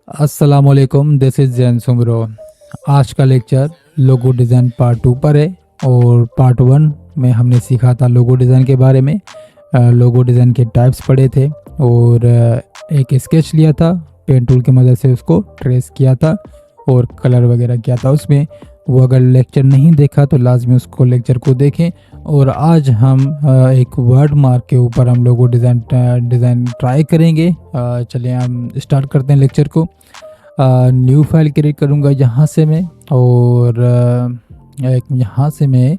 अस्सलामुअलैकुम, this is Jain Soomro. आज का लेक्चर लोगो डिज़ाइन पार्ट 2 पर है और पार्ट 1 में हमने सीखा था लोगो डिज़ाइन के बारे में। लोगो डिज़ाइन के टाइप्स पढ़े थे और एक स्केच लिया था, पेन टूल की मदद से उसको ट्रेस किया था और कलर वगैरह किया था उसमें। वो अगर लेक्चर नहीं देखा तो लाजमी उसको लेक्चर को देखें। और आज हम एक वर्ड मार्क के ऊपर हम लोगो डिज़ाइन ट्राई करेंगे। चलिए हम स्टार्ट करते हैं लेक्चर को। न्यू फाइल क्रिएट करूँगा यहाँ से मैं, और एक यहाँ से मैं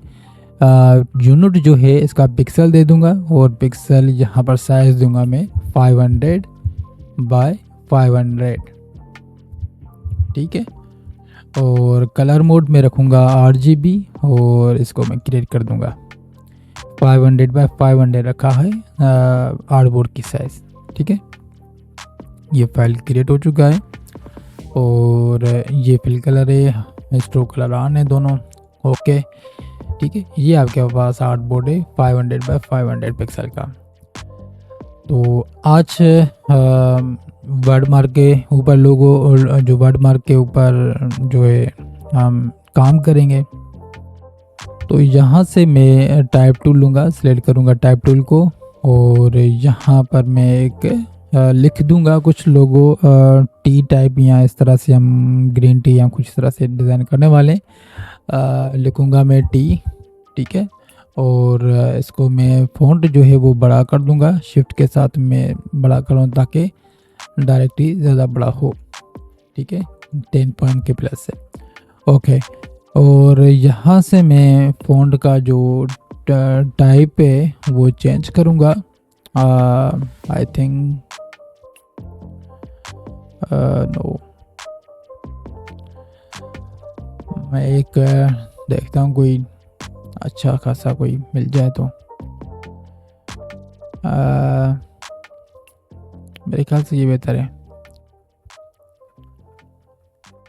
यूनिट जो है इसका पिक्सल दे दूंगा और पिक्सल यहाँ पर साइज दूंगा मैं 500 बाय 500। ठीक है, और कलर मोड में रखूँगा RGB और इसको मैं क्रिएट कर दूंगा। 500 बाय 500 रखा है आर्टबोर्ड की साइज। ठीक है, ये फाइल क्रिएट हो चुका है और ये फिल कलर है, स्ट्रोक कलर ऑन है दोनों। ओके, ठीक है, ये आपके पास आर्टबोर्ड है 500 बाय 500 पिक्सल का। तो आज वर्ड मार्क के ऊपर लोगो, और जो वर्ड मार्क के ऊपर जो है हम काम करेंगे। तो यहाँ से मैं टाइप टूल लूँगा, सिलेक्ट करूँगा टाइप टूल को और यहाँ पर मैं एक लिख दूंगा कुछ लोगो टी टाइप, या इस तरह से हम ग्रीन टी या कुछ इस तरह से डिज़ाइन करने वाले। लिखूंगा मैं टी। ठीक है, और इसको मैं फ़ॉन्ट जो है वो बड़ा कर दूंगा, शिफ्ट के साथ मैं बड़ा करूँ ताकि डायरेक्ट ही ज़्यादा बड़ा हो। ठीक है, 10 पॉइंट के प्लस से। ओके, और यहाँ से मैं फ़ॉन्ट का जो टाइप है वो चेंज करूँगा। आई थिंक नो, मैं एक देखता हूँ कोई अच्छा खासा कोई मिल जाए तो। मेरे ख्याल से ये बेहतर है।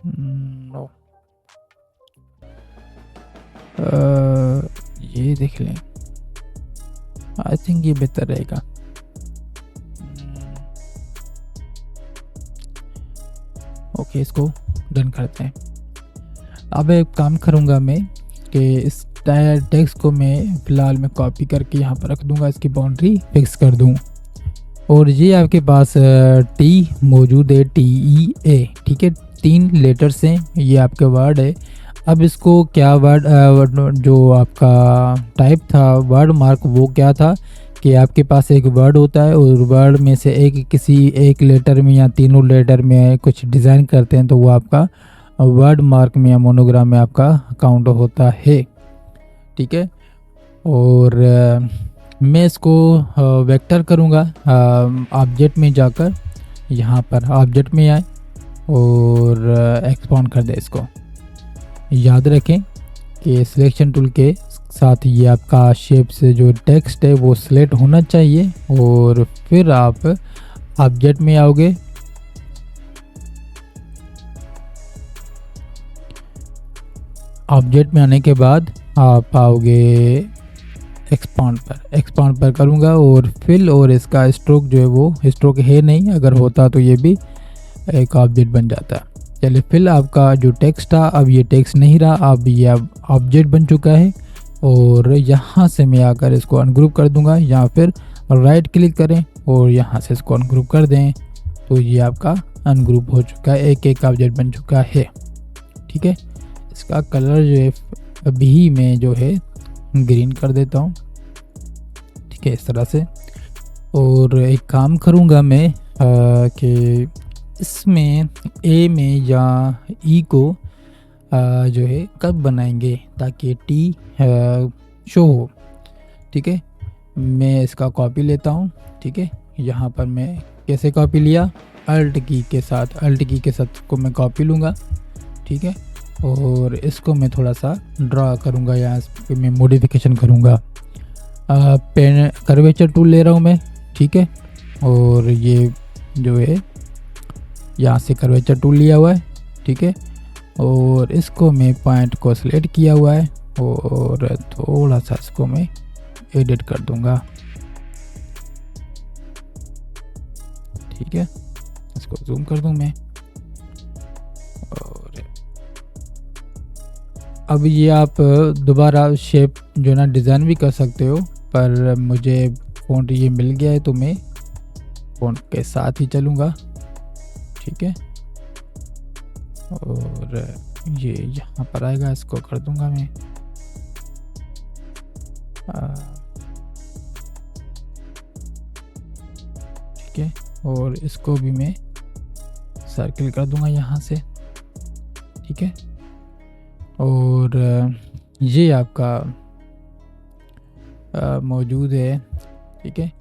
नो, ये देख लें, आई थिंक ये बेहतर रहेगा। ओके, इसको डन करते हैं। अब एक काम करूँगा मैं कि इस टेक्स्ट को मैं फ़िलहाल में कॉपी करके यहाँ पर रख दूँगा, इसकी बाउंड्री फिक्स कर दूँ। और ये आपके पास टी मौजूद है, TEA। ठीक है, 3 लेटर्स हैं, ये आपके वर्ड है। अब इसको क्या वर्ड जो आपका टाइप था वर्ड मार्क, वो क्या था कि आपके पास एक वर्ड होता है और वर्ड में से किसी एक लेटर में या तीनों लेटर में कुछ डिज़ाइन करते हैं, तो वो आपका वर्ड मार्क में या मोनोग्राम में आपका काउंट होता है। ठीक है, और मैं इसको वेक्टर करूँगा। ऑब्जेक्ट में जाकर यहाँ पर ऑब्जेक्ट में आए और एक्सपांड कर दे इसको। याद रखें कि सिलेक्शन टूल के साथ ये आपका शेप से जो टेक्स्ट है वो सिलेक्ट होना चाहिए, और फिर आप ऑब्जेक्ट में आओगे। ऑब्जेक्ट में आने के बाद आप आओगे एक्सपांड पर करूँगा और फिल, और इसका स्ट्रोक जो है वो स्ट्रोक है नहीं, अगर होता तो ये भी एक ऑब्जेक्ट बन जाता। चलिए, फिल आपका जो टेक्स्ट था अब ये टेक्स्ट नहीं रहा, अब ये ऑब्जेक्ट बन चुका है। और यहाँ से मैं आकर इसको अनग्रुप कर दूंगा, या फिर राइट क्लिक करें और यहाँ से इसको अनग्रुप कर दें, तो ये आपका अनग्रुप हो चुका है, एक एक ऑब्जेक्ट बन चुका है। ठीक है, इसका कलर जो है अभी मैं जो है ग्रीन कर देता हूँ। ठीक है, इस तरह से। और एक काम करूँगा मैं कि इसमें ए में या ई को जो है कब बनाएंगे ताकि टी शो हो। ठीक है, मैं इसका कॉपी लेता हूँ। ठीक है, यहाँ पर मैं कैसे कॉपी लिया, अल्ट की के साथ को मैं कॉपी लूँगा। ठीक है, और इसको मैं थोड़ा सा ड्रा करूँगा या इस पर मैं मॉडिफिकेशन करूँगा। पेन कर्वेचर टूल ले रहा हूँ मैं। ठीक है, और ये जो है यहाँ से कर्वेचर टूल लिया हुआ है। ठीक है, और इसको मैं पॉइंट को सिलेक्ट किया हुआ है और थोड़ा सा इसको मैं एडिट कर दूंगा। ठीक है, इसको जूम कर दूं मैं। अब ये आप दोबारा शेप जो ना डिज़ाइन भी कर सकते हो, पर मुझे फ़ॉन्ट ये मिल गया है तो मैं फ़ॉन्ट के साथ ही चलूँगा। ठीक है, और ये यहाँ पर आएगा, इसको कर दूँगा मैं ठीक है, और इसको भी मैं सर्किल कर दूँगा यहाँ से। ठीक है, और ये आपका मौजूद है। ठीक है,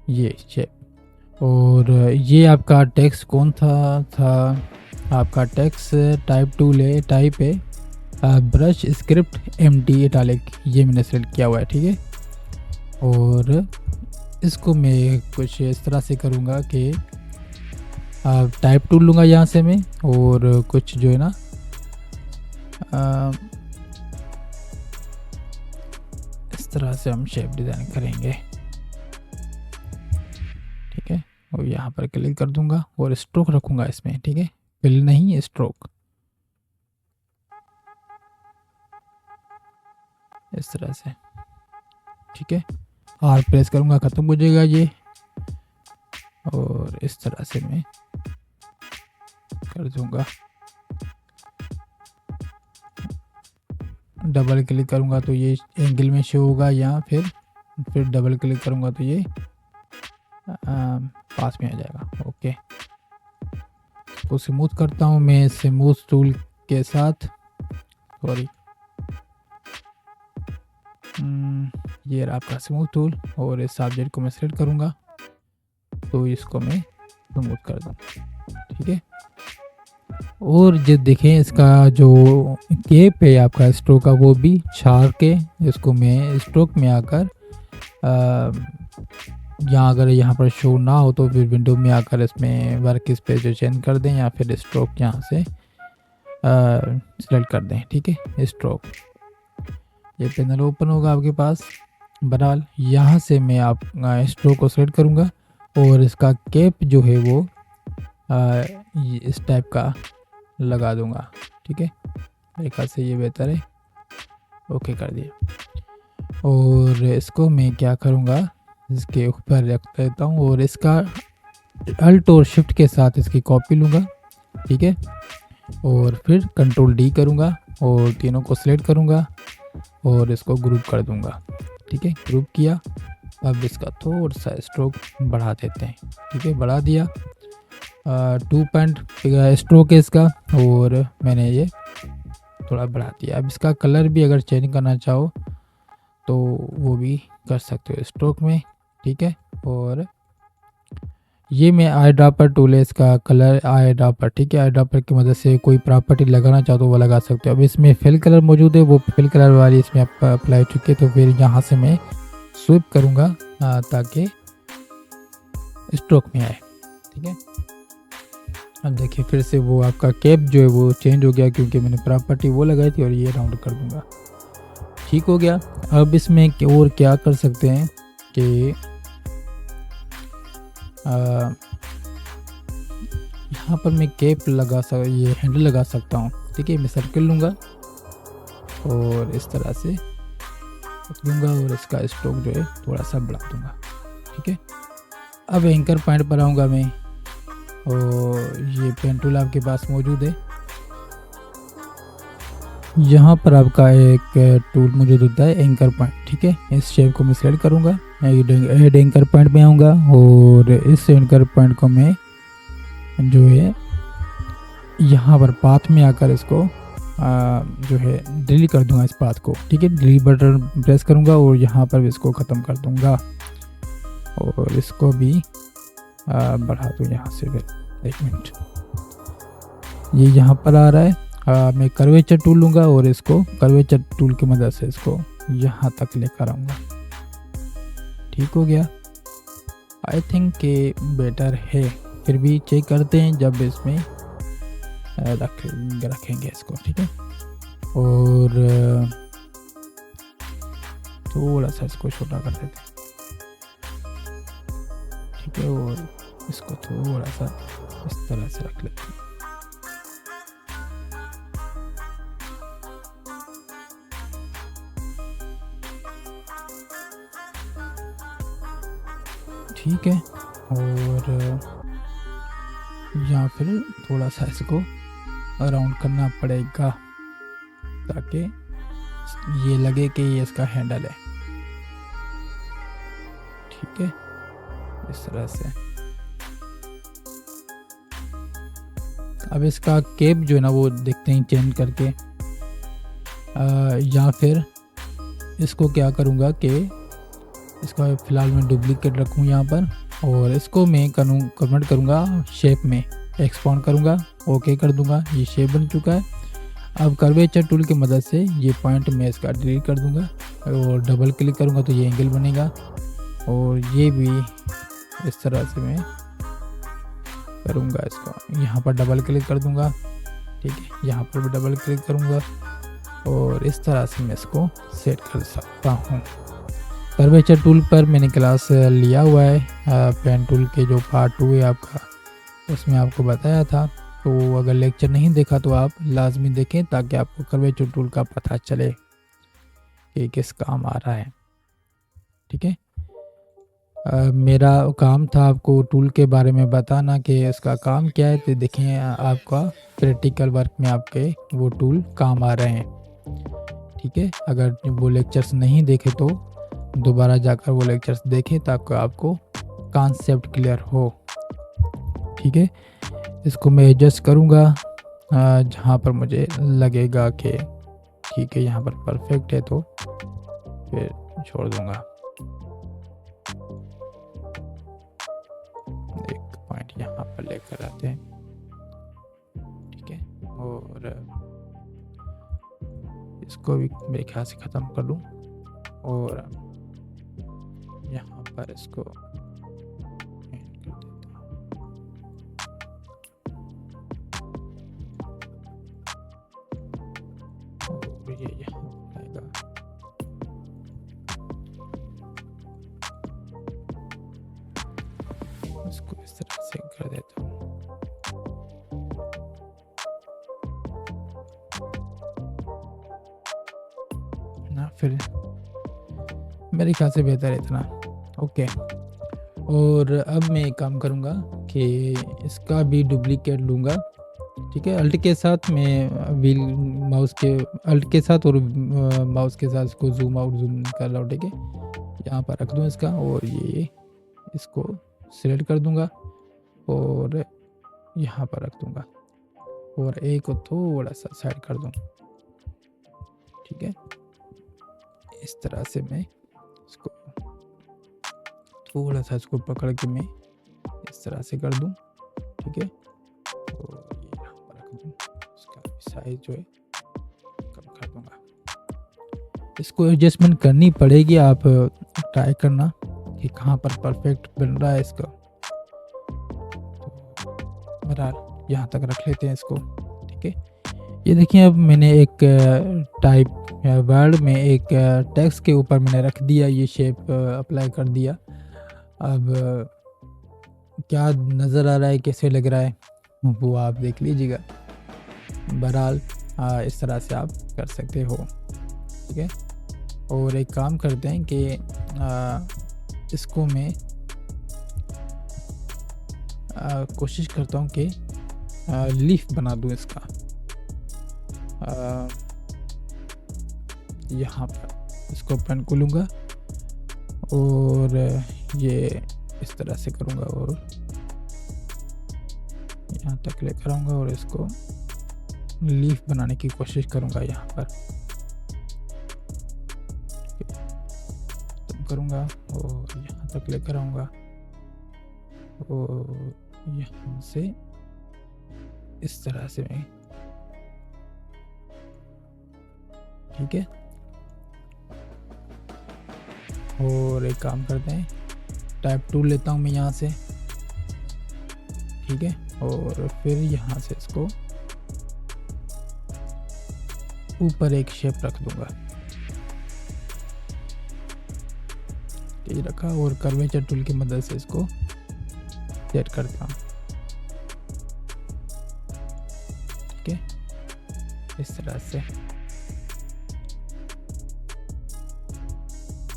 ये शेप, और ये आपका टेक्स्ट कौन था आपका टेक्स्ट टाइप टूल है, टाइप है ब्रश स्क्रिप्ट एमटी इटालिक, ये मैंने सेलेक्ट किया हुआ है। ठीक है, और इसको मैं कुछ इस तरह से करूँगा कि टाइप टूल लूँगा यहाँ से मैं, और कुछ जो है ना इस तरह से हम शेप डिज़ाइन करेंगे। ठीक है, और यहाँ पर क्लिक कर दूंगा और स्ट्रोक रखूँगा इसमें। ठीक है, फिल नहीं, स्ट्रोक, इस तरह से। ठीक है, आर प्रेस करूँगा, ख़त्म हो जाएगा ये, और इस तरह से मैं कर दूंगा। डबल क्लिक करूँगा तो ये एंगल में शो होगा, या फिर डबल क्लिक करूँगा तो ये पास में आ जाएगा। ओके, तो स्मूथ करता हूँ मैं स्मूथ टूल के साथ। सॉरी, ये रहा आपका स्मूथ टूल, और इस सब्जेक्ट को मैं सेलेक्ट करूँगा तो इसको मैं स्मूथ कर दूँ। ठीक है, और जो देखें इसका जो केप है आपका स्ट्रोक का, वो भी छाड़ के इसको मैं स्ट्रोक में आकर यहाँ अगर यहाँ पर शो ना हो तो फिर विंडो में आकर इसमें वर्क स्पेस जो चेंज कर दें, या फिर स्ट्रोक यहाँ से सिलेक्ट कर दें। ठीक है, स्ट्रोक, ये पैनल ओपन होगा आपके पास। बहरहाल यहाँ से मैं आप स्ट्रोक को सिलेक्ट करूँगा, और इसका केप जो है वो इस टाइप का लगा दूंगा। ठीक है, मेरे ख्याल से ये बेहतर है। ओके कर दिया, और इसको मैं क्या करूँगा, इसके ऊपर रख देता हूँ, और इसका अल्ट और शिफ्ट के साथ इसकी कॉपी लूँगा। ठीक है, और फिर कंट्रोल डी करूँगा और तीनों को सिलेक्ट करूँगा और इसको ग्रुप कर दूँगा। ठीक है, ग्रुप किया। अब इसका थोड़ा सा स्ट्रोक बढ़ा देते हैं। ठीक है, बढ़ा दिया। 2 पॉइंट स्ट्रोक है इसका, और मैंने ये थोड़ा बढ़ा दिया। अब इसका कलर भी अगर चेंज करना चाहो तो वो भी कर सकते हो स्ट्रोक में। ठीक है, और ये मैं आई ड्रॉपर टूल है, इसका कलर आई ड्रॉपर। ठीक है, आई ड्रॉपर की मदद से कोई प्रॉपर्टी लगाना चाहो तो वो लगा सकते हो। अब इसमें फिल कलर मौजूद है, वो फिल कलर वाली इसमें आप अप्लाई चुके, तो फिर यहाँ से मैं स्विप करूँगा ताकि स्ट्रोक में आए। ठीक है, अब देखिए फिर से वो आपका कैप जो है वो चेंज हो गया, क्योंकि मैंने प्रॉपर्टी वो लगाई थी, और ये राउंड कर दूंगा। ठीक हो गया। अब इसमें और क्या कर सकते हैं कि यहाँ पर मैं कैप लगा ये हैंडल लगा सकता हूँ। ठीक है, मैं सर्किल लूँगा और इस तरह से लूँगा, और इसका स्ट्रोक जो है थोड़ा सा बढ़ा दूँगा। ठीक है, अब एंकर पॉइंट पर आऊँगा मैं, और ये पेन टूल आपके पास मौजूद है। यहाँ पर आपका एक टूल मौजूद होता है एंकर पॉइंट। ठीक है, इस शेप को मैं सेलेक्ट करूँगा, एड एंकर पॉइंट में आऊँगा, और इस एंकर पॉइंट को मैं जो है यहाँ पर पाथ में आकर इसको जो है डिलीट कर दूँगा इस पाथ को। ठीक है, डिलीट बटन प्रेस करूँगा और यहाँ पर इसको ख़त्म कर दूँगा, और इसको भी बढ़ा दूँ यहाँ से। फिर 1 मिनट, ये यहाँ पर आ रहा है। मैं कर्वेचर टूल लूँगा और इसको कर्वेचर टूल की मदद से इसको यहाँ तक लेकर आऊँगा। ठीक हो गया, आई थिंक के बेटर है। फिर भी चेक करते हैं जब इसमें रखेंगे इसको। ठीक है, और थोड़ा सा इसको छोटा कर देते हैं। ठीक है, और इसको थोड़ा सा इस तरह से रख लेते हैं। ठीक है। और या फिर थोड़ा सा इसको राउंड करना पड़ेगा ताकि ये लगे कि ये इसका हैंडल है। ठीक है, इस तरह से। अब इसका केप जो है ना वो देखते हैं चेंज करके, या फिर इसको क्या करूँगा कि इसका फ़िलहाल मैं डुप्लीकेट रखूँ यहाँ पर, और इसको मैं कन्वर्ट करूँगा शेप में, एक्सपांड करूँगा, ओके कर दूँगा। ये शेप बन चुका है। अब कर्वेचर टूल की मदद से ये पॉइंट मैं इसका डिलीट कर दूँगा और डबल क्लिक करूँगा तो ये एंगल बनेगा। और ये भी इस तरह से मैं करूँगा, इसको यहाँ पर डबल क्लिक कर दूँगा। ठीक है, यहाँ पर भी डबल क्लिक करूँगा और इस तरह से मैं इसको सेट कर सकता हूँ। कर्वेचर टूल पर मैंने क्लास लिया हुआ है, पेन टूल के जो पार्ट 2 है आपका, उसमें आपको बताया था। तो अगर लेक्चर नहीं देखा तो आप लाजमी देखें ताकि आपको कर्वेचर टूल का पता चले कि किस काम आ रहा है। ठीक है, मेरा काम था आपको टूल के बारे में बताना कि इसका काम क्या है। तो देखें आपका प्रैक्टिकल वर्क में आपके वो टूल काम आ रहे हैं। ठीक है, अगर वो लेक्चर्स नहीं देखे तो दोबारा जाकर वो लेक्चर्स देखें ताकि आपको कॉन्सेप्ट क्लियर हो। ठीक है, इसको मैं एडजस्ट करूँगा जहाँ पर मुझे लगेगा कि ठीक है यहाँ पर परफेक्ट है, तो फिर छोड़ दूँगा। एक पॉइंट यहाँ पर लेकर आते हैं। ठीक है, और इसको भी मेरे ख्याल से ख़त्म कर लूँ और यहाँ पर इसको एंड कर देता हूँ और ये यहाँ आएगा। इसको इस तरह से कर देता हूँ। ना फिर मेरे ख्याल से बेहतर है इतना। ओके, और अब मैं एक काम करूँगा कि इसका भी डुप्लीकेट लूँगा। ठीक है, अल्ट के साथ मैं व्हील माउस के अल्ट के साथ और माउस के साथ इसको जूम आउट जूम कर लूँ। ठीक है, यहाँ पर रख दूँ इसका और ये इसको सिलेक्ट कर दूँगा और यहाँ पर रख दूँगा और एक को थोड़ा सा साइड कर दूँ। ठीक है, इस तरह से मैं इसको थोड़ा सा इसको पकड़ के मैं इस तरह से कर दूं। ठीक है, और ये यहाँ पर रख दूं। इसका साइज जो है कम कर दूंगा। इसको एडजस्टमेंट करनी पड़ेगी, आप ट्राई करना कि कहाँ पर परफेक्ट बन रहा है इसका। तो बहरहाल यहाँ तक रख लेते हैं इसको। ठीक है, ये देखिए अब मैंने एक टाइप वर्ड में एक टेक्स्ट के ऊपर मैंने रख दिया, ये शेप अप्लाई कर दिया। अब क्या नज़र आ रहा है, कैसे लग रहा है वो आप देख लीजिएगा। बहरहाल इस तरह से आप कर सकते हो। ठीक है, और एक काम करते हैं कि इसको मैं कोशिश करता हूँ कि लीफ बना दूँ इसका। यहाँ पर इसको पेन को लूँगा और ये इस तरह से करूँगा और यहाँ तक लेकर आऊँगा और इसको लीफ बनाने की कोशिश करूँगा। यहाँ पर करूँगा और यहाँ तक लेकर आऊँगा और यहाँ से इस तरह से मैं। ठीक है, और एक काम करते हैं, टाइप टूल लेता हूँ मैं यहाँ से। ठीक है, और फिर यहाँ से इसको ऊपर एक शेप रख दूंगा। ये रखा और कर्वेचर टूल की मदद से इसको सेट करता हूँ। ठीक है, इस तरह से।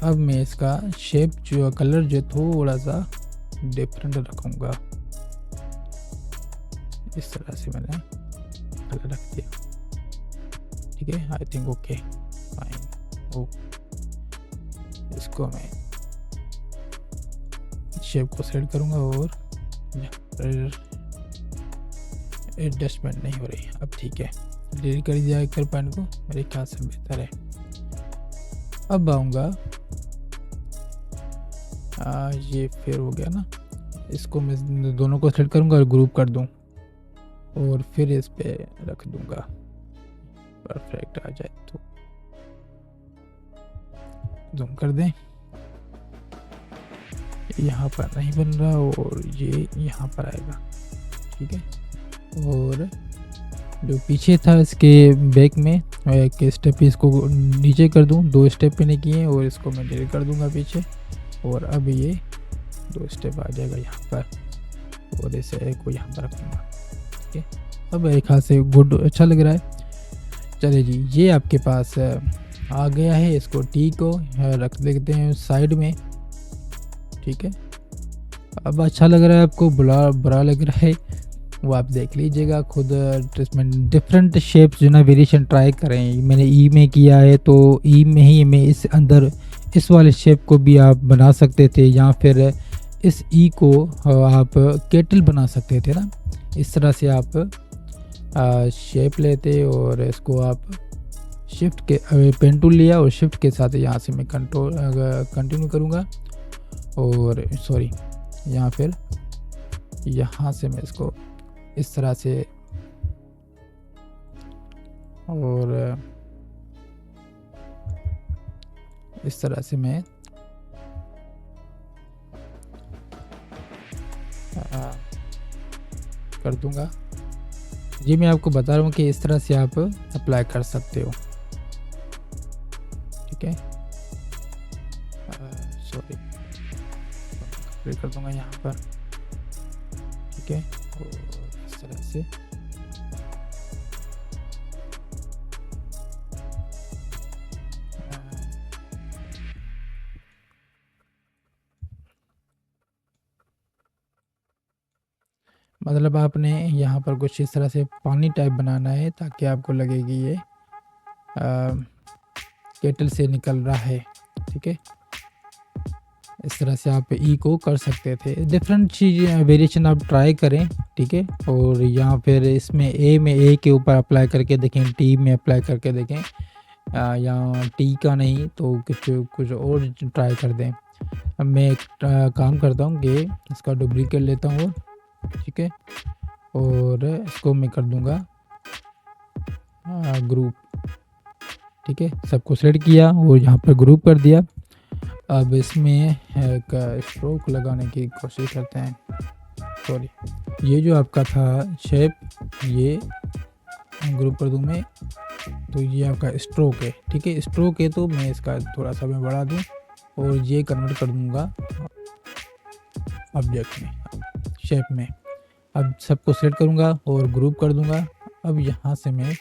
अब मैं इसका शेप जो कलर जो थोड़ा सा डिफरेंट रखूँगा। इस तरह से मैंने कलर रख दिया, ठीक है। I think okay fine. Oh इसको मैं शेप को सेलेक्ट करूँगा और एडजस्टमेंट नहीं हो रही, अब ठीक है, डिलीट कर दिया कर पॉइंट को, मेरे ख्याल से बेहतर है। अब आऊँगा, ये फिर हो गया ना, इसको मैं दोनों को सेलेक्ट करूँगा और ग्रुप कर दूँ और फिर इस पे रख दूँगा, परफेक्ट आ जाए तो जूम कर दें। यहाँ पर नहीं बन रहा और ये यहाँ पर आएगा, ठीक है। और जो पीछे था इसके बैक में एक स्टेप इसको नीचे कर दूं, 2 स्टेप मैंने किए और इसको मैं डिलीट कर दूंगा पीछे, और अब ये 2 स्टेप आ जाएगा यहाँ पर और इसे को यहाँ पर रखूँगा, ठीक है। अब मेरे ख्याल से गुड अच्छा लग रहा है। चलिए जी, ये आपके पास आ गया है, इसको टी को रख देते हैं साइड में, ठीक है। अब अच्छा लग रहा है आपको, बुरा लग रहा है वो आप देख लीजिएगा खुद। डिफरेंट शेप्स जो ना वेरिएशन ट्राई करें, मैंने ई में किया है तो ई में ही मैं इस अंदर इस वाले शेप को भी आप बना सकते थे, या फिर इस ई को आप केटल बना सकते थे ना। इस तरह से आप शेप लेते और इसको आप शिफ्ट के पेन टूल लिया और शिफ्ट के साथ यहाँ से मैं कंटिन्यू करूँगा और सॉरी यहाँ फिर यहाँ से मैं इसको इस तरह से और इस तरह से मैं कर दूंगा। ये मैं आपको बता रहा हूँ कि इस तरह से आप अप्लाई कर सकते हो, ठीक है। सॉरी कर दूंगा यहाँ पर, ठीक है। और इस तरह से मतलब आपने यहाँ पर कुछ इस तरह से पानी टाइप बनाना है ताकि आपको लगे कि ये केटल से निकल रहा है, ठीक है। इस तरह से आप ई को कर सकते थे। डिफरेंट चीज़ वेरिएशन आप ट्राई करें, ठीक है। और यहाँ फिर इसमें ए के ऊपर अप्लाई करके देखें, टी में अप्लाई करके देखें, या टी का नहीं तो कुछ और ट्राई कर दें। अब मैं एक काम करता हूँ कि इसका डुप्लीकेट लेता हूँ, ठीक है, और इसको मैं कर दूँगा ग्रुप, ठीक है। सबको सेलेक्ट किया और यहाँ पर ग्रुप कर दिया। अब इसमें एक स्ट्रोक लगाने की कोशिश करते हैं। सॉरी, ये जो आपका था शेप, ये ग्रुप कर दूँ मैं, तो ये आपका स्ट्रोक है, ठीक है। स्ट्रोक है तो मैं इसका थोड़ा सा मैं बढ़ा दूँ और ये कन्वर्ट कर दूँगा ऑब्जेक्ट में, शेप में। अब सबको सेलेक्ट करूँगा और ग्रुप कर दूँगा। अब यहाँ से मैं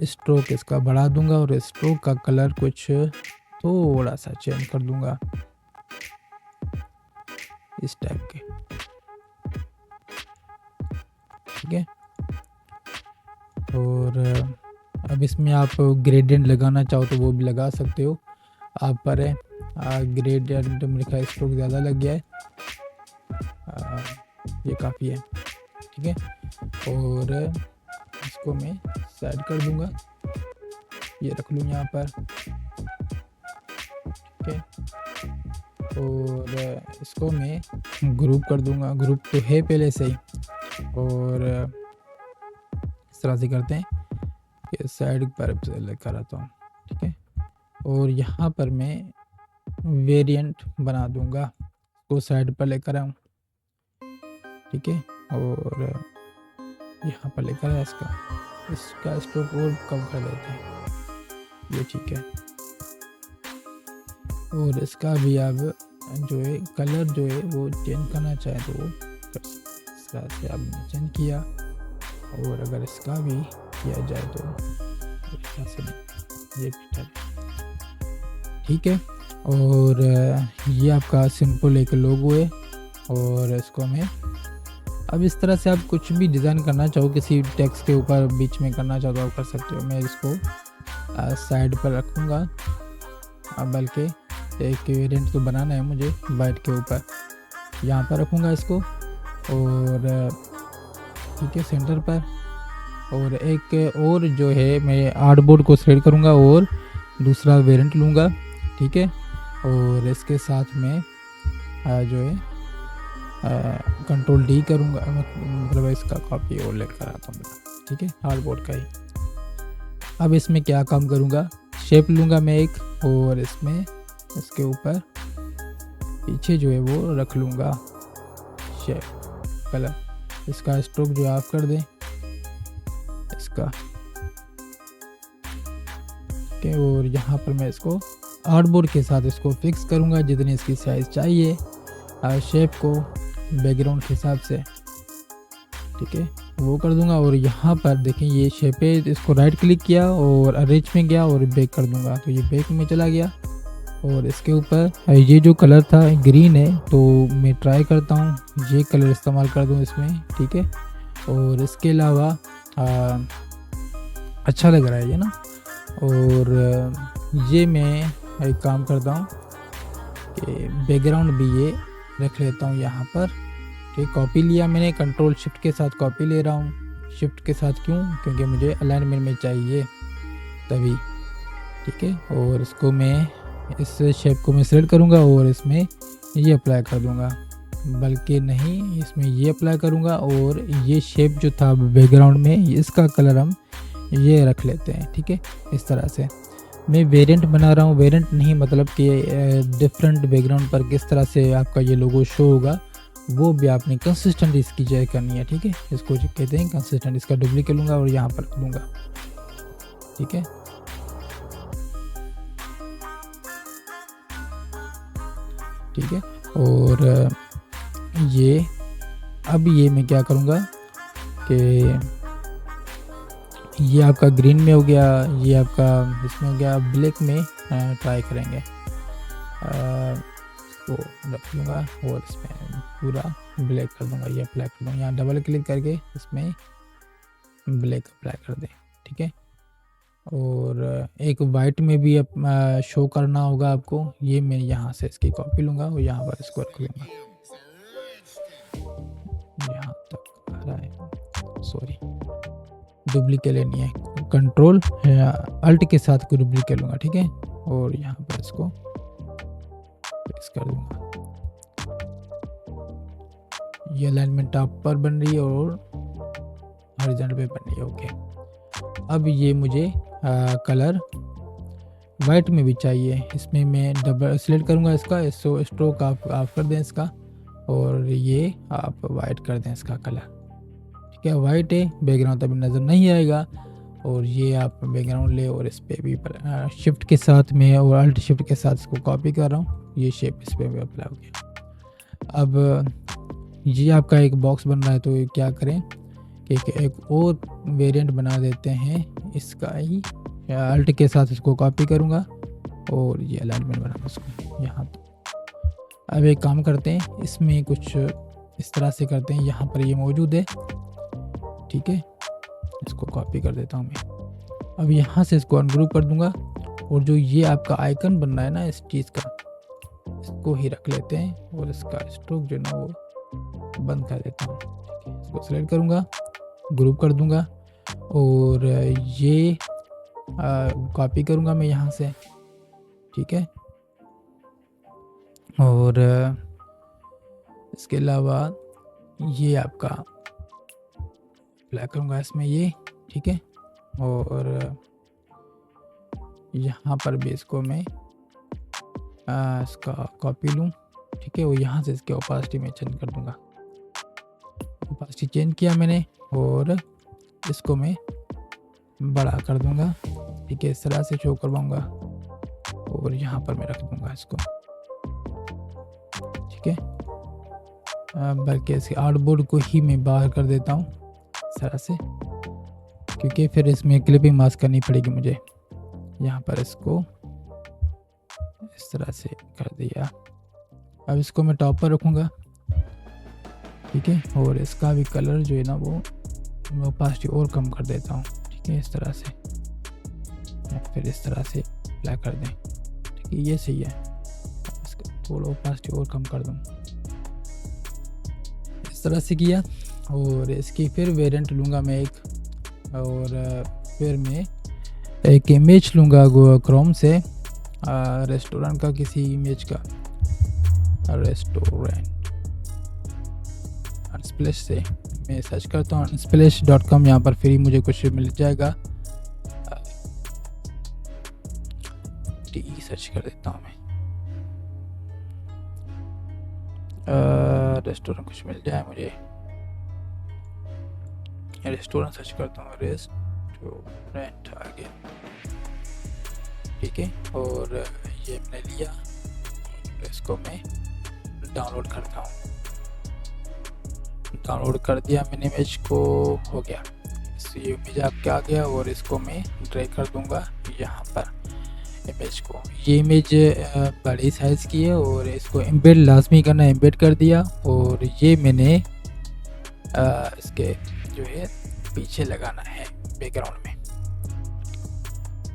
स्ट्रोक इसका बढ़ा दूँगा और स्ट्रोक का कलर कुछ थोड़ा सा चेंज कर दूँगा इस टाइप के, ठीक है। और अब इसमें आप ग्रेडियंट लगाना चाहो तो वो भी लगा सकते हो, आप पर है। ग्रेडियंट मेरे ख्याल स्ट्रोक ज़्यादा लग गया है, ये काफ़ी है, ठीक है। और इसको मैं साइड कर दूंगा, ये रख लूँ यहाँ पर, ठीक है। और इसको मैं ग्रुप कर दूंगा, ग्रुप तो है पहले से ही। और इस तरह से करते हैं कि साइड पर लेकर आता हूँ, ठीक है। और यहाँ पर मैं वेरिएंट बना दूंगा, उसको साइड पर लेकर आऊँ, ठीक है। और यहाँ पर लेकर आया इसका स्ट्रोक और कम कर देते हैं, ये ठीक है। और इसका भी आप जो है कलर जो है वो चेंज करना चाहे तो वो कर सकते हैं। इस तरह से आपने चेंज किया, और अगर इसका भी किया जाए तो ऐसे नहीं, ये भी ठीक है। और ये आपका सिंपल एक लोगो है, और इसको मैं अब इस तरह से आप कुछ भी डिज़ाइन करना चाहो, किसी टेक्स्ट के ऊपर बीच में करना चाहो तो आप कर सकते हो। मैं इसको साइड पर रखूँगा, बल्कि एक वेरिएंट तो बनाना है मुझे वाइट के ऊपर, यहाँ पर रखूँगा इसको और ठीक है सेंटर पर। और एक और जो है मैं आर्टबोर्ड को सिलेक्ट करूँगा और दूसरा वेरिएंट लूँगा, ठीक है। और इसके साथ में जो है कंट्रोल डी करूँगा, मतलब इसका कॉपी और लेकर आता हूँ, ठीक है, आर्टबोर्ड का ही। अब इसमें क्या काम करूँगा, शेप लूँगा मैं एक और इसमें इसके ऊपर पीछे जो है वो रख लूँगा शेप कलर। इसका स्ट्रोक जो ऑफ कर दें इसका, ठीक है। और यहाँ पर मैं इसको आर्टबोर्ड के साथ इसको फिक्स करूँगा जितनी इसकी साइज़ चाहिए शेप को बैकग्राउंड के हिसाब से, ठीक है, वो कर दूंगा। और यहाँ पर देखें ये शेप है, इसको राइट क्लिक किया और अरेंज में गया और बैक कर दूंगा तो ये बैक में चला गया। और इसके ऊपर ये जो कलर था ग्रीन है तो मैं ट्राई करता हूँ ये कलर इस्तेमाल कर दूँ इसमें, ठीक है। और इसके अलावा अच्छा लग रहा है ये ना। और ये मैं एक काम करता हूँ कि बैकग्राउंड भी ये रख लेता हूँ यहाँ पर, ठीक। कॉपी लिया मैंने, कंट्रोल शिफ्ट के साथ कॉपी ले रहा हूँ। शिफ्ट के साथ क्यों, क्योंकि मुझे अलाइनमेंट में चाहिए तभी, ठीक है। और इसको मैं इस शेप को मैं सिलेक्ट करूँगा और इसमें ये अप्लाई कर दूँगा, बल्कि नहीं इसमें ये अप्लाई करूँगा। और ये शेप जो था बैकग्राउंड में इसका कलर हम ये रख लेते हैं, ठीक है। इस तरह से मैं वेरिएंट बना रहा हूँ, वेरिएंट नहीं मतलब कि डिफरेंट बैकग्राउंड पर किस तरह से आपका ये लोगो शो होगा वो भी आपने कंसिस्टेंट इसकी चेक करनी है, ठीक है। इसको जो कहते हैं कंसिस्टेंट, इसका डुप्लीकेट लूँगा और यहाँ पर रख दूँगा, ठीक है। ठीक है। और ये अब ये मैं क्या करूँगा कि ये आपका ग्रीन में हो गया, ये आपका इसमें हो गया, ब्लैक में ट्राई करेंगे, इसको रख लूँगा और इसमें पूरा ब्लैक कर दूँगा, ये अप्लाई कर दूँगा। यहाँ डबल क्लिक करके इसमें ब्लैक अप्लाई कर दें, ठीक है। और एक वाइट में भी शो करना होगा आपको, ये मैं यहाँ से इसकी कॉपी लूँगा और यहाँ पर इसको रख लूँगा, यहाँ तक आ रहा है, सॉरी डुप्लीकेट लेनी है, कंट्रोल अल्ट के साथ को डुप्लीकेट लूँगा, ठीक है। और यहाँ पर इसको फिक्स कर दूँगा, ये अलाइनमेंट टॉप पर बन रही है और हॉरिजॉन्टल पे बन रही है, ओके। अब ये मुझे कलर वाइट में भी चाहिए, इसमें मैं डबल सिलेक्ट करूँगा इसका, इसको स्ट्रोक ऑफ कर दें इसका और ये आप वाइट कर दें इसका कलर, ठीक है। वाइट है, बैकग्राउंड तभी नज़र नहीं आएगा। और ये आप बैकग्राउंड ले और इस पर भी शिफ्ट के साथ में और अल्ट शिफ्ट के साथ इसको कॉपी कर रहा हूँ, ये शेप इस पर भी अप्लाई हो गया। अब ये आपका एक बॉक्स बन रहा है तो क्या करें कि एक और वेरिएंट बना देते हैं इसका ही, अल्ट के साथ इसको कॉपी करूँगा और ये अलाइनमेंट बना इसको यहाँ पर। अब एक काम करते हैं, इसमें कुछ इस तरह से करते हैं, यहाँ पर ये मौजूद है, ठीक है। इसको कॉपी कर देता हूँ मैं। अब यहाँ से इसको अनग्रुप कर दूंगा और जो ये आपका आइकन बन रहा है ना इस चीज़ का, इसको ही रख लेते हैं और इसका स्ट्रोक जो है ना वो बंद कर देता हूँ, ठीक है। इसको सिलेक्ट करूँगा, ग्रुप कर दूंगा और ये कॉपी करूँगा मैं यहाँ से, ठीक है। और इसके अलावा ये आपका अप्लाई करूँगा इसमें ये, ठीक है। और यहाँ पर भी इसको मैं इसका कॉपी लूँ, ठीक है। और यहाँ से इसके ओपासिटी में चेंज कर दूँगा, ओपासिटी चेंज किया मैंने और इसको मैं बड़ा कर दूँगा, ठीक है। इस तरह से शो करवाऊँगा और यहाँ पर मैं रख दूँगा इसको, ठीक है। बल्कि इसके आर्टबोर्ड को ही मैं बाहर कर देता हूँ इस तरह से, क्योंकि फिर इसमें क्लिपिंग मास्क करनी पड़ेगी मुझे। यहाँ पर इसको इस तरह से कर दिया। अब इसको मैं टॉप पर रखूँगा ठीक है। और इसका भी कलर जो है ना वो ओपासिटी और कम कर देता हूँ, ठीक है, इस तरह से, या फिर इस तरह से अप्लाई कर दें, ठीक है, ये सही है। इसका थोड़ा ओपासिटी और कम कर दूँ, इस तरह से किया। और इसकी फिर वेरिएंट लूँगा मैं एक, और फिर मैं एक इमेज लूँगा क्रोम से, रेस्टोरेंट का, किसी इमेज का, रेस्टोरेंट अनस्प्लैश से मैं सर्च करता हूँ, unsplash.com, यहाँ पर फ्री मुझे कुछ मिल जाएगा। टी सर्च कर देता हूँ मैं, रेस्टोरेंट कुछ मिल जाए मुझे, रेस्टोरेंट सर्च करता हूँ, रेस्टोरेंट आ गया, ठीक है। और ये मैंने लिया, इसको मैं डाउनलोड करता हूँ, डाउनलोड कर दिया मैंने इमेज को, हो गया, ये इमेज आपके आ गया। और इसको मैं ड्रैग कर दूंगा यहाँ पर इमेज को, ये इमेज बड़ी साइज़ की है, और इसको एम्बेड लाजमी करना, एम्बेड कर दिया। और ये मैंने इसके जो है पीछे लगाना है बैकग्राउंड में,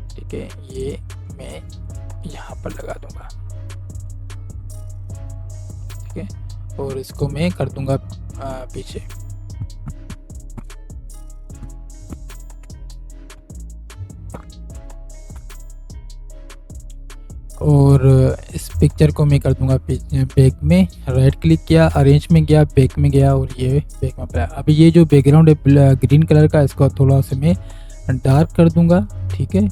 ठीक है, ये मैं यहाँ पर लगा दूंगा, ठीक है। और इसको मैं कर दूंगा पीछे, और इस पिक्चर को मैं कर दूंगा बैक में, राइट क्लिक किया, अरेंज में गया, बैक में गया, और ये बैक में अप्लाई। अभी ये जो बैकग्राउंड है ग्रीन कलर का, इसको थोड़ा सा मैं डार्क कर दूंगा, ठीक है,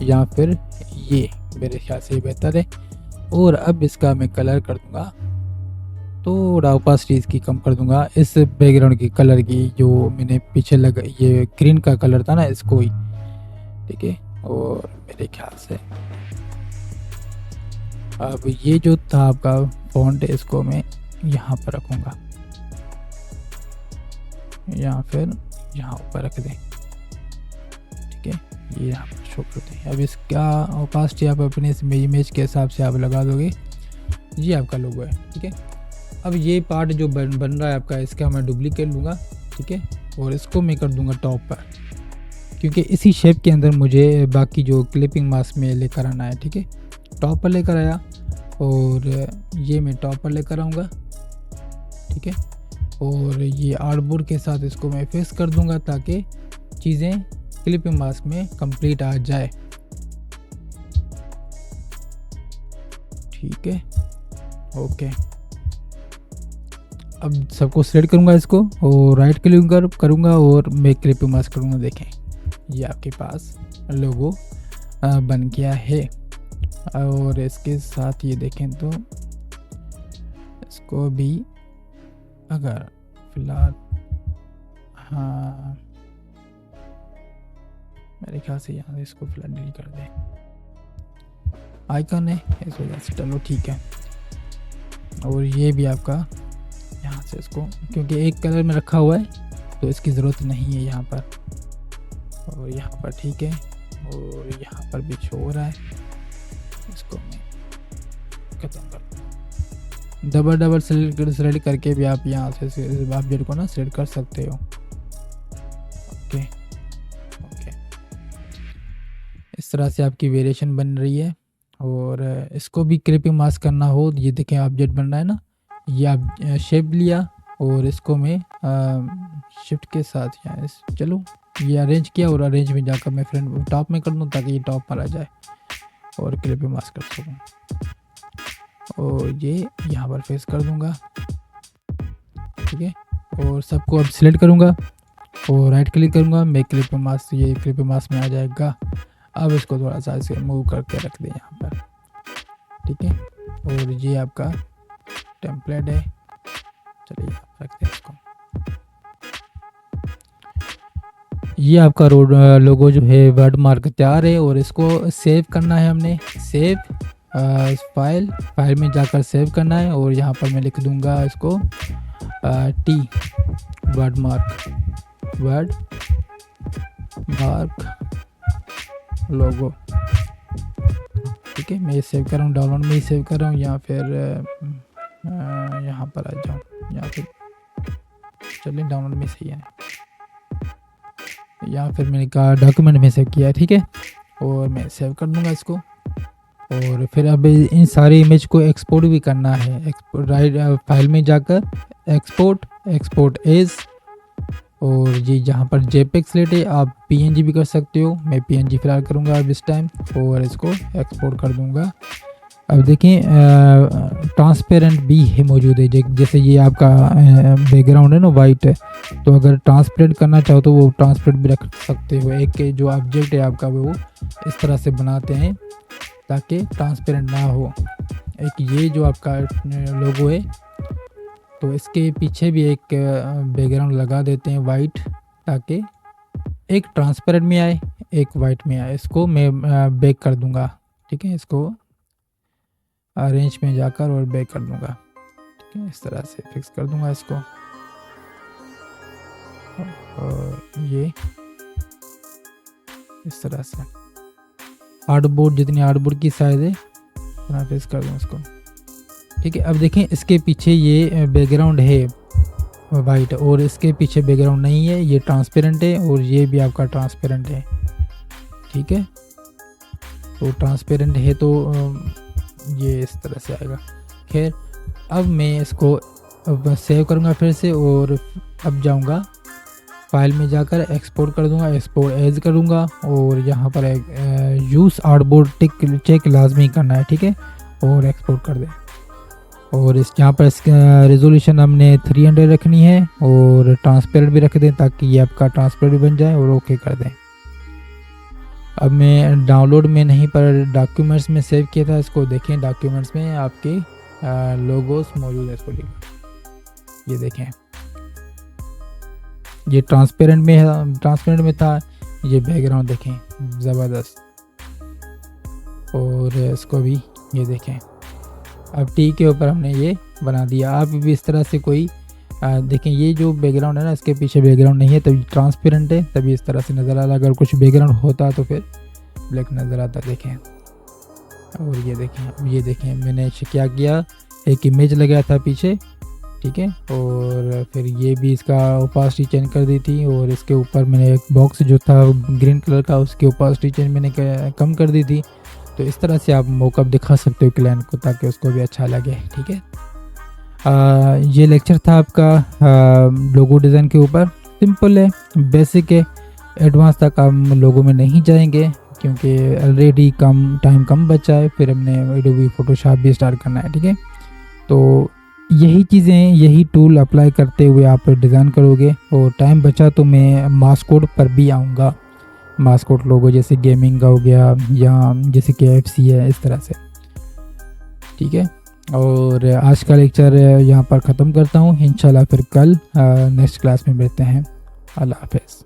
या फिर ये मेरे ख्याल से बेहतर है। और अब इसका मैं कलर कर दूंगा, थोड़ा ओपासिटी इसकी कम कर दूंगा, इस बैकग्राउंड की कलर की, जो मैंने पीछे लगा ये ग्रीन का कलर था ना, इसको ही, ठीक है। और मेरे ख्याल से अब ये जो था आपका फॉन्ट, इसको मैं यहाँ पर रखूँगा, या फिर यहाँ ऊपर रख दें, ठीक है, ये यहाँ पर शो कर दें। अब इसका ओपासिटी आप अपने इस इमेज के हिसाब से आप लगा दोगे, ये आपका लोगो है, ठीक है। अब ये पार्ट जो बन रहा है आपका, इसका मैं डुप्लीकेट लूँगा, ठीक है, और इसको मैं कर दूँगा टॉप पर, क्योंकि इसी शेप के अंदर मुझे बाकी जो क्लिपिंग मास्क में लेकर आना है, ठीक है। टॉप पर लेकर आया, और ये मैं टॉप पर लेकर आऊँगा, ठीक है। और ये आर्टबोर्ड के साथ इसको मैं फिक्स कर दूँगा, ताकि चीज़ें क्लिपिंग मास्क में कंप्लीट आ जाए, ठीक है, ओके। अब सबको सिलेक्ट करूँगा इसको, और राइट क्लिक करूँगा, और मैं क्लिपिंग मास्क करूँगा। देखें, ये आपके पास लोगो बन गया है। और इसके साथ ये देखें तो इसको भी अगर फिलहाल, हाँ मेरे ख्याल से यहाँ इसको फिलहाल डिलीट कर दें, आइकन है इस वजह से, चलो ठीक है। और ये भी आपका यहाँ से इसको, क्योंकि एक कलर में रखा हुआ है तो इसकी ज़रूरत नहीं है यहाँ पर, और यहाँ पर ठीक है, और यहाँ पर भी शो हो रहा है, इसको मैं खत्म कर दूँ। डबल सेलेक्ट करके भी आप यहाँ से ऑब्जेक्ट को ना सेलेक्ट कर सकते हो, ओके ओके। इस तरह से आपकी वेरिएशन बन रही है। और इसको भी क्लिपिंग मास्क करना हो, ये देखें ऑब्जेक्ट बन रहा है ना, ये आप शेप लिया, और इसको मैं शिफ्ट के साथ यहाँ चलो ये अरेंज किया, और अरेंज में जाकर मैं फ्रंट टॉप में कर दूँ, ताकि ये टॉप पर आ जाए, और क्लिपिंग मास्क कर सकूँ। और ये यहाँ पर फेस कर दूँगा, ठीक है। और सबको अब सिलेक्ट करूँगा, और राइट क्लिक करूँगा, मैं क्लिपिंग मास्क, ये क्लिपिंग मास्क में आ जाएगा। अब इसको थोड़ा सा इसे मूव करके रख दें यहाँ पर, ठीक है। और ये आपका टेम्पलेट है, चलिए यहाँ रखते हैं इसको। ये आपका लोगो जो है वर्ड मार्क तैयार है, और इसको सेव करना है हमने, सेव फाइल में जाकर सेव करना है। और यहाँ पर मैं लिख दूँगा इसको टी वर्ड मार्क लोगो, ठीक है। मैं ये सेव कर रहा हूँ, डाउनलोड में ही सेव कर रहा हूँ, या फिर यहाँ पर आ जाऊँ, या फिर चलिए डाउनलोड में सही है, या फिर मैंने कहा डॉक्यूमेंट में सेव किया है, ठीक है। और मैं सेव कर दूंगा इसको। और फिर अब इन सारे इमेज को एक्सपोर्ट भी करना है। एक्सपोर्ट राइट फाइल में जाकर एक्सपोर्ट एज, और ये जहाँ पर जेपेग सिलेक्ट है आप पीएनजी भी कर सकते हो। मैं पीएनजी फिलहाल करूँगा अब इस टाइम, और इसको एक्सपोर्ट कर दूँगा। अब देखें ट्रांसपेरेंट भी है मौजूद है, जैसे ये आपका बैकग्राउंड है ना वाइट है, तो अगर ट्रांसपेरेंट करना चाहो तो वो ट्रांसपेरेंट भी रख सकते हो। एक जो ऑब्जेक्ट है आपका वो इस तरह से बनाते हैं ताकि ट्रांसपेरेंट ना हो। एक ये जो आपका लोगो है तो इसके पीछे भी एक बैकग्राउंड लगा देते हैं वाइट, ताकि एक ट्रांसपेरेंट में आए एक वाइट में आए। इसको मैं बैक कर दूंगा, ठीक है। इसको अरेंज में जाकर और बैक कर दूंगा, ठीक है। इस तरह से फिक्स कर दूंगा इसको, और ये इस तरह से आर्टबोर्ड जितनी आर्टबोर्ड की साइज है इतना फिक्स कर दूँ इसको, ठीक है। अब देखें इसके पीछे ये बैकग्राउंड है वाइट, और इसके पीछे बैकग्राउंड नहीं है, ये ट्रांसपेरेंट है, और ये भी आपका ट्रांसपेरेंट है, ठीक है। तो ट्रांसपेरेंट है तो ये इस तरह से आएगा। खैर अब मैं इसको अब सेव करूँगा फिर से, और अब जाऊँगा फाइल में जाकर एक्सपोर्ट कर दूँगा, एक्सपोर्ट एज करूँगा, और यहाँ पर यूज़ आर्टबोर्ड चेक लाजमी करना है, ठीक है, और एक्सपोर्ट कर दें। और इस यहाँ पर इसका रेजोल्यूशन हमने 300 रखनी है, और ट्रांसपेरेंट भी रख दें ताकि ये आपका ट्रांसपेरेंट भी बन जाए, और ओके कर दें। अब मैं डाउनलोड में नहीं पर डॉक्यूमेंट्स में सेव किया था, इसको देखें डॉक्यूमेंट्स में आपके लोगोस मौजूद है। इसको ये देखें, ये ट्रांसपेरेंट में है, ट्रांसपेरेंट में था। ये बैकग्राउंड देखें ज़बरदस्त, और इसको भी ये देखें। अब टी के ऊपर हमने ये बना दिया। आप भी इस तरह से कोई देखें, ये जो बैकग्राउंड है ना इसके पीछे बैकग्राउंड नहीं है तभी ट्रांसपेरेंट है, तभी इस तरह से नज़र आ रहा है। अगर कुछ बैकग्राउंड होता तो फिर ब्लैक नज़र आता, देखें। और ये देखें, अब ये देखें मैंने क्या किया, एक इमेज लगाया था पीछे, ठीक है, और फिर ये भी इसका ओपासिटी चेंज कर दी थी, और इसके ऊपर मैंने एक बॉक्स जो था ग्रीन कलर का उसकी ओपासिटी चेंज मैंने कम कर दी थी। तो इस तरह से आप मॉकअप दिखा सकते हो क्लाइंट को ताकि उसको भी अच्छा लगे, ठीक है। ये लेक्चर था आपका लोगो डिज़ाइन के ऊपर। सिंपल है, बेसिक है, एडवांस तक हम लोगों में नहीं जाएंगे क्योंकि ऑलरेडी टाइम बचा है। फिर हमने एडोबी फोटोशॉप भी स्टार्ट करना है, ठीक है। तो यही चीज़ें, यही टूल अप्लाई करते हुए आप डिज़ाइन करोगे। और टाइम बचा तो मैं मास्कोट पर भी आऊँगा, मास्कोट लोगो जैसे गेमिंग का हो गया या जैसे KFC है, इस तरह से, ठीक है। और आज का लेक्चर यहाँ पर ख़त्म करता हूँ। इंशाल्लाह फिर कल नेक्स्ट क्लास में मिलते हैं। अल्लाह हाफ़िज़।